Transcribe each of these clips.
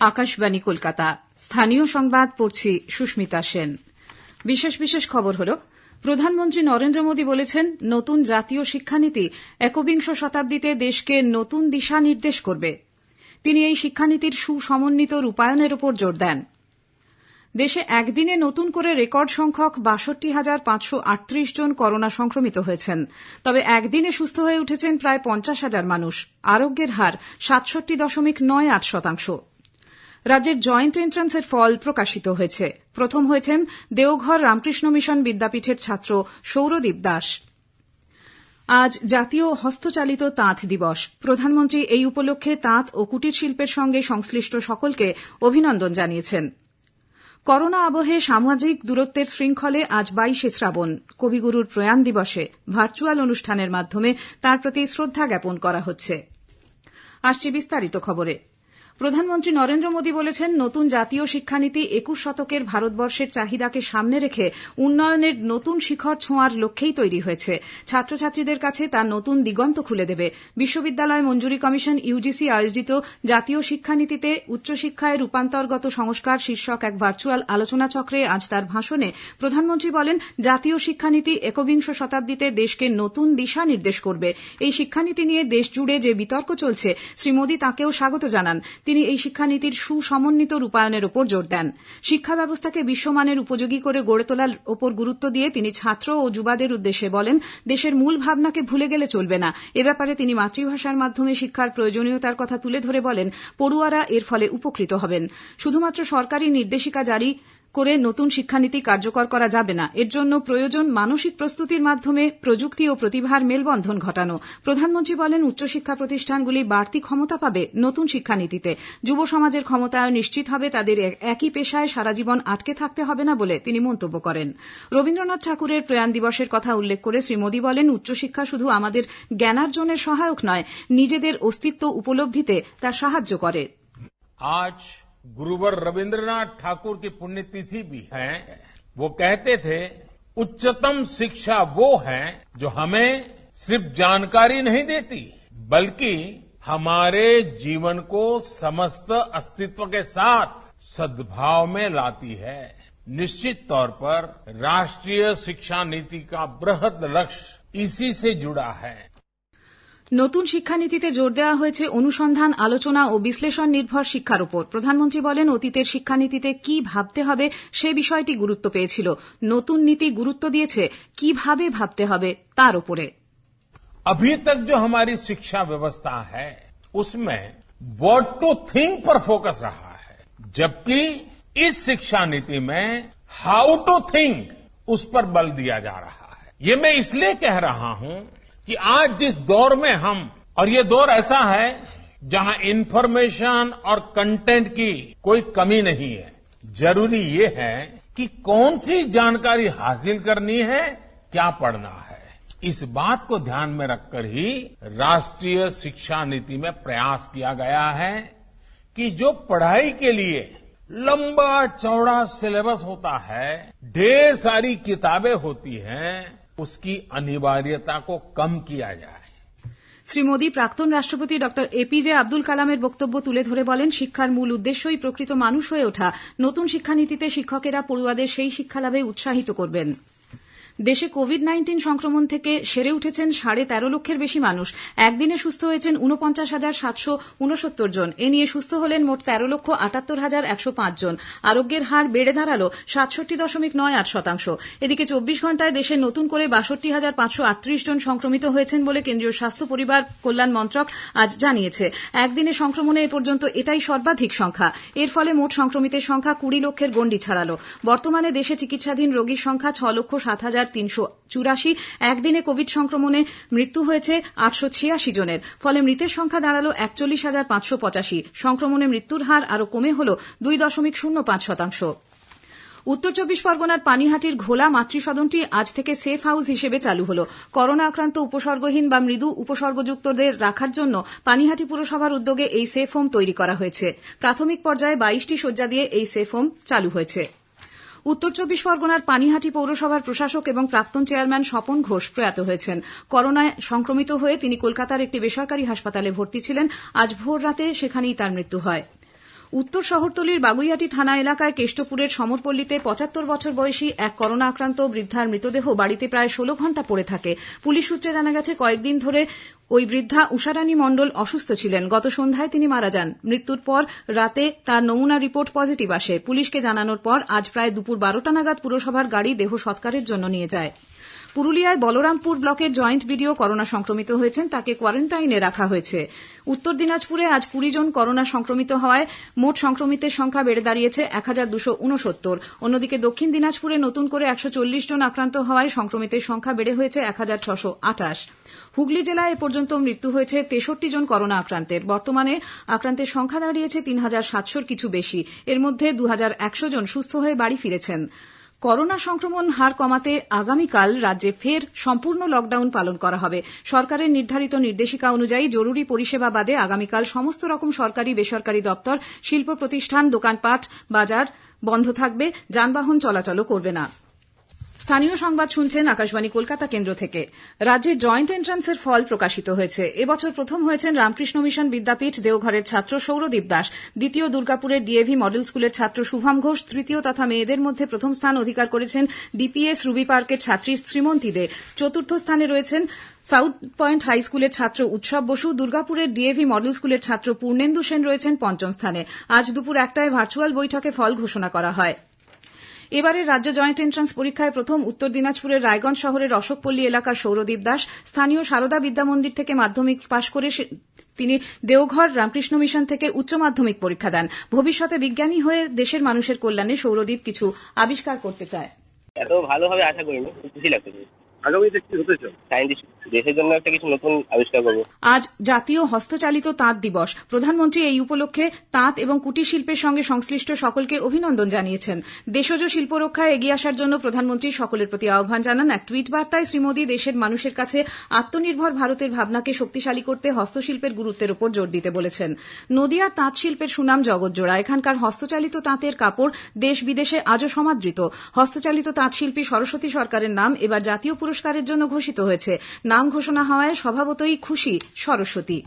আকাশবাণী কলকাতা। স্থানীয় সংবাদ পড়ছি সুস্মিতা সেন। বিশেষ খবর হল, প্রধানমন্ত্রী নরেন্দ্র মোদী বলেছেন, নতুন জাতীয় শিক্ষানীতি একবিংশ শতাব্দীতে দেশকে নতুন দিশা নির্দেশ করবে। তিনি এই শিক্ষানীতির সুসমন্বিত রূপায়ণের উপর জোর দেন। দেশে একদিনে নতুন করে রেকর্ড সংখ্যক ৬২,৫৩৮ জন করোনা সংক্রমিত হয়েছেন। তবে একদিনে সুস্থ হয়ে উঠেছেন প্রায় ৫০,০০০ মানুষ। আরোগ্যের হার ৬৭.৯৮%। রাজ্যের জয়েন্ট এন্ট্রান্সের ফল প্রকাশিত হয়েছে। প্রথম হয়েছেন দেওঘর রামকৃষ্ণ মিশন বিদ্যাপীঠের ছাত্র সৌরদীপ দাস। আজ জাতীয় হস্তচালিত তাঁত দিবস। প্রধানমন্ত্রী এই উপলক্ষে তাঁত ও কুটির শিল্পের সঙ্গে সংশ্লিষ্ট সকলকে অভিনন্দন জানিয়েছেন। করোনা আবহে সামাজিক দূরত্বের শৃঙ্খলে আজ ২২শে শ্রাবণ কবিগুরুর প্রয়াণ দিবসে ভার্চুয়াল অনুষ্ঠানের মাধ্যমে তাঁর প্রতি শ্রদ্ধা জ্ঞাপন করা হচ্ছে। আসছে বিস্তারিত খবরে। প্রধানমন্ত্রী নরেন্দ্র মোদী বলেছেন, নতুন জাতীয় শিক্ষানীতি ২১ শতকের ভারতবর্ষের চাহিদাকে সামনে রেখে উন্নয়নের নতুন শিখর ছোঁয়ার লক্ষ্যেই তৈরি হয়েছে। ছাত্রছাত্রীদের কাছে তা নতুন দিগন্ত খুলে দেবে। বিশ্ববিদ্যালয় মঞ্জুরি কমিশন ইউজিসি আয়োজিত জাতীয় শিক্ষানীতিতে উচ্চশিক্ষায় রূপান্তরগত সংস্কার শীর্ষক এক ভার্চুয়াল আলোচনাচক্রে আজ তার ভাষণে প্রধানমন্ত্রী বলেন, জাতীয় শিক্ষানীতি একবিংশ শতাব্দীতে দেশকে নতুন দিশা নির্দেশ করবে। এই শিক্ষানীতি নিয়ে দেশ জুড়ে যে বিতর্ক চলছে, শ্রী মোদী তাকেও স্বাগত জানান। তিনি এই শিক্ষানীতির সুসমন্বিত রূপায়ণের উপর জোর দেন। শিক্ষা ব্যবস্থাকে বিশ্বমানের উপযোগী করে গড়ে তোলার উপর গুরুত্ব দিয়ে তিনি ছাত্র ও যুবাদের উদ্দেশ্যে বলেন, দেশের মূল ভাবনাকে ভুলে গেলে চলবে না। এ ব্যাপারে তিনি মাতৃভাষার মাধ্যমে শিক্ষার প্রয়োজনীয়তার কথা তুলে ধরে বলেন, পড়ুয়ারা এর ফলে উপকৃত হবেন। শুধুমাত্র সরকারি নির্দেশিকা জারি করে নতুন শিক্ষানীতি কার্যকর করা যাবে না। এর জন্য প্রয়োজন মানসিক প্রস্তুতির মাধ্যমে প্রযুক্তি ও প্রতিভার মেলবন্ধন ঘটানো। প্রধানমন্ত্রী বলেন, উচ্চশিক্ষা প্রতিষ্ঠানগুলি বাড়তি ক্ষমতা পাবে নতুন শিক্ষানীতিতে। যুব সমাজের ক্ষমতায়ন নিশ্চিত হবে, তাদের একই পেশায় সারা জীবন আটকে থাকতে হবে না বলে তিনি মন্তব্য করেন। রবীন্দ্রনাথ ঠাকুরের প্রয়াণ দিবসের কথা উল্লেখ করে শ্রী মোদী বলেন, উচ্চশিক্ষা শুধু আমাদের জ্ঞানার্জনের সহায়ক নয়, নিজেদের অস্তিত্ব উপলব্ধিতে তা সাহায্য করে। আজ गुरुवर रविंद्रनाथ ठाकुर की पुण्यतिथि भी है। वो कहते थे, उच्चतम शिक्षा वो है जो हमें सिर्फ जानकारी नहीं देती, बल्कि हमारे जीवन को समस्त अस्तित्व के साथ सद्भाव में लाती है। निश्चित तौर पर राष्ट्रीय शिक्षा नीति का बृहद लक्ष्य इसी से जुड़ा है। নতুন শিক্ষানীতিতে জোর দেওয়া হয়েছে অনুসন্ধান, আলোচনা ও বিশ্লেষণ নির্ভর শিক্ষার উপর। প্রধানমন্ত্রী বলেন, অতীতের শিক্ষানীতিতে কি ভাবতে হবে সে বিষয়টি গুরুত্ব পেয়েছিল। নতুন নীতি গুরুত্ব দিয়েছে কিভাবে ভাবতে হবে তার উপরে। अभी तक जो हमारी शिक्षा व्यवस्था है उसमें व्हाट टू थिंक पर फोकस रहा है, जबकि इस शिक्षा नीति में हाउ टू थिंक उस पर बल दिया जा रहा है। ये मैं इसलिए कह रहा हूं कि आज जिस दौर में हम, और ये दौर ऐसा है जहां इंफॉर्मेशन और कंटेंट की कोई कमी नहीं है, जरूरी ये है कि कौन सी जानकारी हासिल करनी है, क्या पढ़ना है। इस बात को ध्यान में रखकर ही राष्ट्रीय शिक्षा नीति में प्रयास किया गया है कि जो पढ़ाई के लिए लंबा चौड़ा सिलेबस होता है, ढेर सारी किताबें होती हैं, उसकी अनिवार्यता को कम किया जाए। শ্রী মোদী প্রাক্তন রাষ্ট্রপতি ডক্টর এপিজে আব্দুল কালামের বক্তব্য তুলে ধরে বলেন, শিক্ষার মূল উদ্দেশ্যই প্রকৃত মানুষ হয়ে ওঠা। নতুন শিক্ষানীতিতে শিক্ষকেরা পড়ুয়াদের সেই শিক্ষালাভে উৎসাহিত করবেন। দেশে কোভিড-19 সংক্রমণ থেকে সেরে উঠেছেন 13.5 লক্ষের বেশি মানুষ। একদিনে সুস্থ হয়েছেন ৪৯,৭৬৯ জন। এ নিয়ে সুস্থ হলেন মোট ১৩,৭৮,১০৫ জন। আরোগ্যের হার বেড়ে দাঁড়াল ৬৭.৯৮%। এদিকে ২৪ ঘণ্টায় দেশে নতুন করে ৬২,৫৩৮ জন সংক্রমিত হয়েছেন বলে কেন্দ্রীয় স্বাস্থ্য পরিবার কল্যাণ মন্ত্রক আজ জানিয়েছে। একদিনে সংক্রমণে এ পর্যন্ত এটাই সর্বাধিক সংখ্যা। এর ফলে মোট সংক্রমিতের সংখ্যা ২০ লক্ষের গণ্ডি ছাড়াল। বর্তমানে দেশে চিকিৎসাধীন রোগীর সংখ্যা ৬,৭,৩৮৪। একদিনে কোভিড সংক্রমণে মৃত্যু হয়েছে ৮৮৬ জনের। ফলে মৃতের সংখ্যা দাঁড়াল ৪১,৫৮৫। সংক্রমণে মৃত্যুর হার আরও কমে হল ২.০৫%। উত্তর ২৪ পরগনার পানিহাটির ঘোলা মাতৃসদনটি আজ থেকে সেফ হাউস হিসেবে চালু হল। করোনা আক্রান্ত উপসর্গহীন বা মৃদু উপসর্গযুক্তদের রাখার জন্য পানিহাটি পুরসভার উদ্যোগে এই সেফ হোম তৈরি করা হয়েছে। প্রাথমিক পর্যায়ে ২২টি শয্যা দিয়ে এই সেফ হোম চালু হয়েছে। উত্তর ২৪ পরগনার পানিহাটি পৌরসভার প্রশাসক এবং প্রাক্তন চেয়ারম্যান স্বপন ঘোষ প্রয়াত হয়েছেন। করোনায় সংক্রমিত হয়ে তিনি কলকাতার একটি বেসরকারি হাসপাতালে ভর্তি ছিলেন। আজ ভোর রাতে সেখানেই তার মৃত্যু হয়। উত্তর শহরতলির বাগুইহাটি থানা এলাকায় কেষ্টপুরের সমরপল্লীতে ৭৫ বছর বয়সী এক করোনা আক্রান্ত বৃদ্ধার মৃতদেহ বাড়িতে প্রায় ১৬ ঘণ্টা পড়ে থাকে। পুলিশ সূত্রে জানা গেছে, কয়েকদিন ধরে ওই বৃদ্ধা উষারানী মণ্ডল অসুস্থ ছিলেন। গত সন্ধ্যায় তিনি মারা যান। মৃত্যুর পর রাতে তার নমুনা রিপোর্ট পজিটিভ আসে। পুলিশকে জানানোর পর আজ প্রায় দুপুর ১২টা নাগাদ পুরসভার গাড়ি দেহ সৎকারের জন্য নিয়ে যায়। পুরুলিয়ায় বলরামপুর ব্লকের জয়েন্ট বিডিও করোনা সংক্রমিত হয়েছেন, তাকে কোয়ারেন্টাইনে রাখা হয়েছে। উত্তর দিনাজপুরে আজ ২০ জন করোনা সংক্রমিত হওয়ায় মোট সংক্রমিতের সংখ্যা বেড়ে দাঁড়িয়েছে ১,২৬৯। অন্যদিকে দক্ষিণ দিনাজপুরে নতুন করে ১৪০ জন আক্রান্ত হওয়ায় সংক্রমিতের সংখ্যা বেড়ে হয়েছে ১,৬২৮। হুগলি জেলায় এ পর্যন্ত মৃত্যু হয়েছে ৬৩ জন করোনা আক্রান্তের। বর্তমানে আক্রান্তের সংখ্যা দাঁড়িয়েছে ৩,৭০০-র কিছু বেশি। এর মধ্যে ২,১০০ জন সুস্থ হয়ে বাড়ি ফিরেছেন। করোনা সংক্রমণ হার কমাতে আগামীকাল রাজ্যে ফের সম্পূর্ণ লকডাউন পালন করা হবে। সরকারের নির্ধারিত নির্দেশিকা অনুযায়ী জরুরি পরিষেবা বাদে আগামীকাল সমস্ত রকম সরকারি বেসরকারি দপ্তর, শিল্প প্রতিষ্ঠান, দোকানপাট, বাজার বন্ধ থাকবে, যানবাহন চলাচলও করবে না। স্থানীয় সংবাদ শুনছেন আকাশবাণী কলকাতা কেন্দ্র থেকে। রাজ্যের জয়েন্ট এন্ট্রান্সের ফল প্রকাশিত হয়েছে। এবছর প্রথম হয়েছেন রামকৃষ্ণ মিশন বিদ্যাপীঠ দেওঘরের ছাত্র সৌরদীপ দাস, দ্বিতীয় দুর্গাপুরের ডিএভি মডেল স্কুলের ছাত্র শুভম ঘোষ, তৃতীয় তথা মেয়েদের মধ্যে প্রথম স্থান অধিকার করেছেন ডিপিএস রুবি পার্কের ছাত্রী শ্রীমন্তী দে, চতুর্থ স্থানে রয়েছেন সাউথ পয়েন্ট হাই স্কুলের ছাত্র উৎসব বসু, দুর্গাপুরের ডিএভি মডেল স্কুলের ছাত্র পূর্ণেন্দু সেন রয়েছেন পঞ্চম স্থানে। আজ দুপুর ১টায় ভার্চুয়াল বৈঠকে ফল ঘোষণা করা হয়। এবারের রাজ্য জয়েন্ট এন্ট্রান্স পরীক্ষায় প্রথম উত্তর দিনাজপুরের রায়গঞ্জ শহরের অশোকপল্লী এলাকার সৌরদীপ দাস স্থানীয় সারদা বিদ্যামন্দির থেকে মাধ্যমিক পাশ করে তিনি দেওঘর রামকৃষ্ণ মিশন থেকে উচ্চ মাধ্যমিক পরীক্ষা দেন। ভবিষ্যতে বিজ্ঞানী হয়ে দেশের মানুষের কল্যাণে সৌরদীপ কিছু আবিষ্কার করতে চায়। এত ভালোভাবে আশা করিনি, খুশি লাগছে। আগামীতে কি হতে চাও? সায়েন্টিস্ট, দেশের জন্য একটা কিছু নতুন আবিষ্কার করবো। আজ জাতীয় হস্তচালিত তাঁত দিবস। প্রধানমন্ত্রী এই উপলক্ষে তাঁত এবং কুটির শিল্পের সঙ্গে সংশ্লিষ্ট সকলকে অভিনন্দন জানিয়েছেন। দেশজ শিল্প রক্ষায় এগিয়ে আসার জন্য প্রধানমন্ত্রী সকলের প্রতি আহ্বান জানান। এক টুইট বার্তায় শ্রী মোদী দেশের মানুষের কাছে আত্মনির্ভর ভারতের ভাবনাকে শক্তিশালী করতে হস্তশিল্পের গুরুত্বের উপর জোর দিতে বলেছেন। নদিয়ার তাঁত শিল্পের সুনাম জগৎজোড়া। এখানকার হস্তচালিত তাঁতের কাপড় দেশ বিদেশে আজও সমাদৃত। হস্তচালিত তাঁত শিল্পী সরস্বতী সরকারের নাম এবার জাতীয় পুরস্কারের জন্য ঘোষিত হয়েছে। নাম ঘোষণা হওয়ায় স্বভাবতই খুশি সরস্বতী।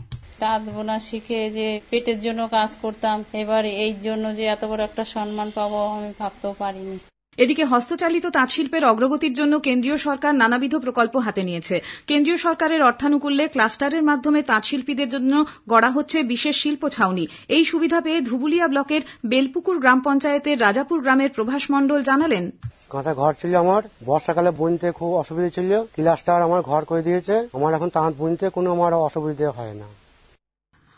তাঁত বোনা শিখে যে পেটের জন্য কাজ করতাম, এবার এই জন্য যে এত বড় একটা সম্মান পাবো আমি ভাবতেও পারিনি। এদিকে হস্তচালিত তাঁত শিল্পের অগ্রগতির জন্য কেন্দ্রীয় সরকার নানাবিধ প্রকল্প হাতে নিয়েছে। কেন্দ্রীয় সরকারের অর্থানুকূল্যে ক্লাস্টারের মাধ্যমে তাঁত শিল্পীদের জন্য গড়া হচ্ছে বিশেষ শিল্প ছাউনি। এই সুবিধা পেয়ে ধুবুলিয়া ব্লকের বেলপুকুর গ্রাম পঞ্চায়েতের রাজাপুর গ্রামের প্রভাস মণ্ডল জানালেন, কাঁথা ঘর ছিল আমার, বর্ষাকালে বুনতে খুব অসুবিধা ছিল, ক্লাস্টার আমার ঘর করে দিয়েছে, আমার এখন তাঁত বুনতে কোনো আমার অসুবিধা হয় না।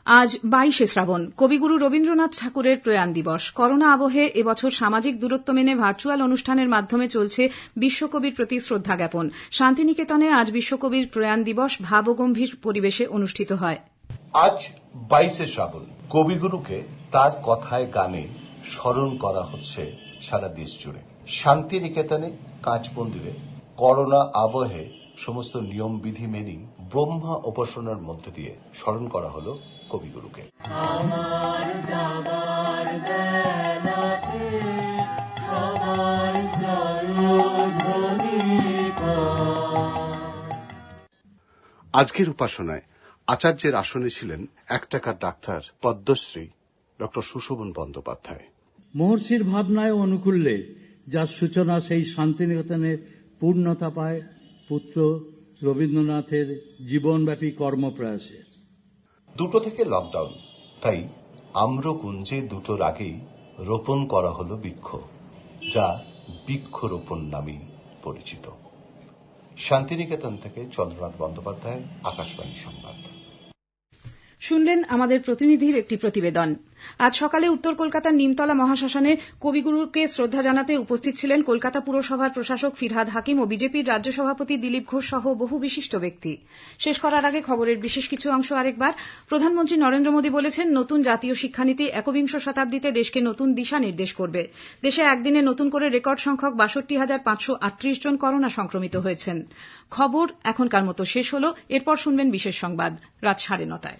আজ ২২শে শ্রাবণ, কবিগুরু রবীন্দ্রনাথ ঠাকুরের প্রয়াণ দিবস। করোনা আবহে এবছর সামাজিক দূরত্ব মেনে ভার্চুয়াল অনুষ্ঠানের মাধ্যমে চলছে বিশ্বকবির প্রতি শ্রদ্ধা জ্ঞাপন। শান্তিনিকেতনে আজ বিশ্বকবির প্রয়াণ দিবস ভাবগম্ভীর পরিবেশে অনুষ্ঠিত হয়। আজ ২২শে শ্রাবণ, কবিগুরুকে তার কথায় গানে স্মরণ করা হচ্ছে সারা দেশ জুড়ে। শান্তিনিকেতনে কাঁচ মন্দিরে করোনা আবহে সমস্ত নিয়ম বিধি মেনেই ব্রহ্মা উপাসনার মধ্য দিয়ে স্মরণ করা হলো কবিগুরুকে। আজকের উপাসনায় আচার্যের আসনে ছিলেন ১ টাকার ডাক্তার পদ্মশ্রী ডক্টর সুশোভন বন্দ্যোপাধ্যায়। মহর্ষির ভাবনায় অনুকূল্যে যার সূচনা সেই শান্তিনিকেতনের পূর্ণতা পায় পুত্র রবীন্দ্রনাথের জীবনব্যাপী কর্মপ্রয়াসে। ২টো থেকে লকডাউন, তাই আম্রকুঞ্জে ২টোর আগেই রোপণ করা হলো বৃক্ষ, যা বৃক্ষরোপণ নামেই পরিচিত। শান্তিনিকেতন থেকে চন্দ্রনাথ বন্দ্যোপাধ্যায়, আকাশবাণী সংবাদ। শুনলেন আমাদের প্রতিনিধির একটি প্রতিবেদন। আজ সকালে উত্তর কলকাতার নিমতলা মহাশ্মশানে কবিগুরুকে শ্রদ্ধা জানাতে উপস্থিত ছিলেন কলকাতা পুরসভার প্রশাসক ফিরহাদ হাকিম ও বিজেপির রাজ্য সভাপতি দিলীপ ঘোষ সহ বহু বিশিষ্ট ব্যক্তি। শেষ করার আগে খবরের বিশেষ কিছু অংশ আরেকবার। প্রধানমন্ত্রী নরেন্দ্র মোদী বলেছেন, নতুন জাতীয় শিক্ষানীতি ২১ শতাব্দীতে দেশকে নতুন দিশা নির্দেশ করবে। দেশে একদিনে নতুন করে রেকর্ড সংখ্যক ৬২,৫৩৮ জন করোনা সংক্রমিত হয়েছেন। খবর এখনকার মতো শেষ হল। এরপর শুনবেন বিশেষ সংবাদ রাত ৯:৩০।